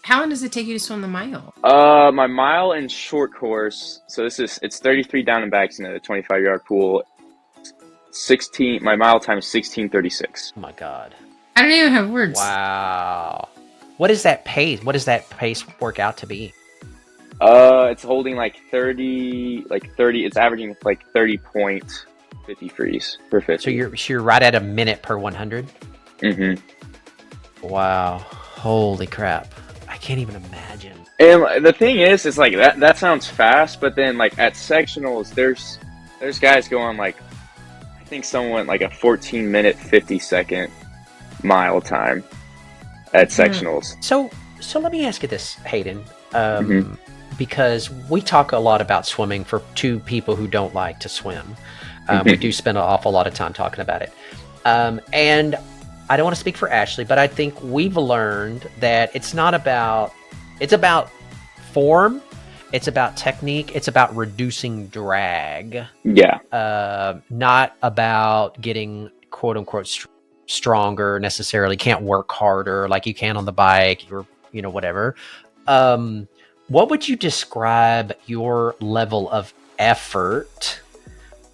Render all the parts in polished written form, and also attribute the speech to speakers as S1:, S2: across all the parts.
S1: how long does it take you to swim the mile?
S2: My mile in short course. So it's 33 down and backs in a 25-yard pool. 16. My mile time is 16:36.
S3: Oh my God.
S1: I don't even have words.
S3: Wow. What is that pace? What does that pace work out to be?
S2: It's holding like 30. It's averaging like 30.50 freeze per 50.
S3: So you're right at a minute per 100.
S2: Mm-hmm.
S3: Wow. Holy crap. I can't even imagine.
S2: And the thing is like that sounds fast, but then like at sectionals, there's guys going like, I think someone went like a 14-minute 50-second mile time at sectionals.
S3: So let me ask you this, Hayden.
S2: Mm-hmm.
S3: Because we talk a lot about swimming for two people who don't like to swim. We do spend an awful lot of time talking about it. And I don't want to speak for Ashley, but I think we've learned that it's about form, it's about technique, it's about reducing drag.
S2: Yeah.
S3: Not about getting quote unquote stronger necessarily, can't work harder like you can on the bike or, whatever. What would you describe your level of effort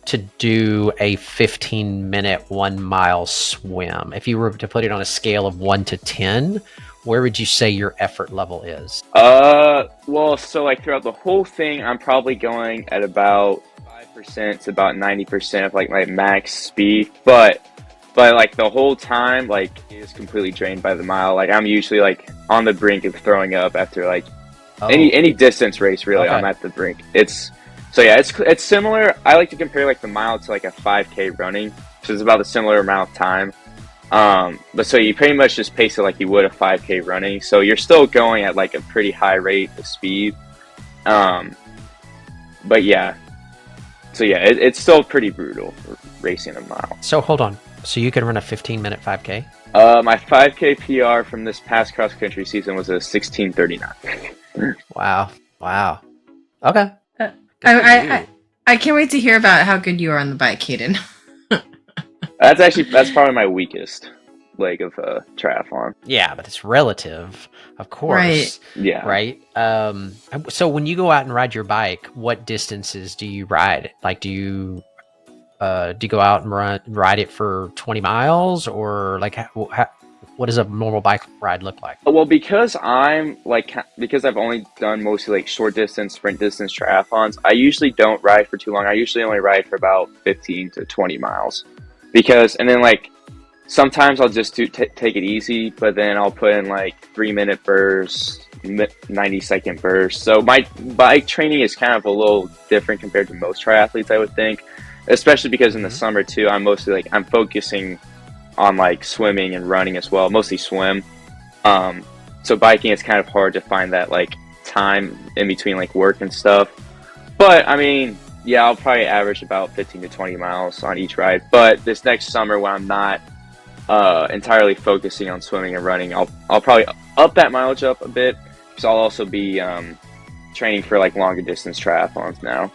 S3: to do a 15-minute 1 mile swim? If you were to put it on a scale of 1 to 10, where would you say your effort level is?
S2: Well, so like throughout the whole thing, I'm probably going at about 5% to about 90% of like my max speed, but like the whole time, like it is completely drained by the mile. Like I'm usually like on the brink of throwing up after like any distance race, really. Okay. I'm at the brink. It's similar. I like to compare like the mile to like a 5K running, so it's about a similar amount of time. But so you pretty much just pace it like you would a 5K running. So you're still going at like a pretty high rate of speed. But yeah. So yeah, it's still pretty brutal racing a mile.
S3: So hold on. So you can run a 15-minute 5K?
S2: My 5K PR from this past cross country season was a 16:39.
S3: Wow. Okay.
S1: I can't wait to hear about how good you are on the bike, Hayden.
S2: That's probably my weakest leg of triathlon.
S3: Yeah, but it's relative, of course.
S1: Right.
S2: Yeah.
S3: Right. So when you go out and ride your bike, what distances do you ride? Like, do you go out and ride it for 20 miles, or like what does a normal bike ride look like?
S2: Well, because I've only done mostly like short distance, sprint distance triathlons, I usually don't ride for too long. I usually only ride for about 15 to 20 miles, and then like sometimes I'll just take it easy, but then I'll put in like 3-minute bursts, 90-second bursts. So my bike training is kind of a little different compared to most triathletes, I would think, especially because in the summer too, I'm focusing on like swimming and running as well, mostly swim. So biking is kind of hard to find that like time in between like work and stuff. But I mean, yeah, I'll probably average about 15 to 20 miles on each ride. But this next summer, when I'm not entirely focusing on swimming and running, I'll probably up that mileage up a bit, because I'll also be training for like longer distance triathlons now.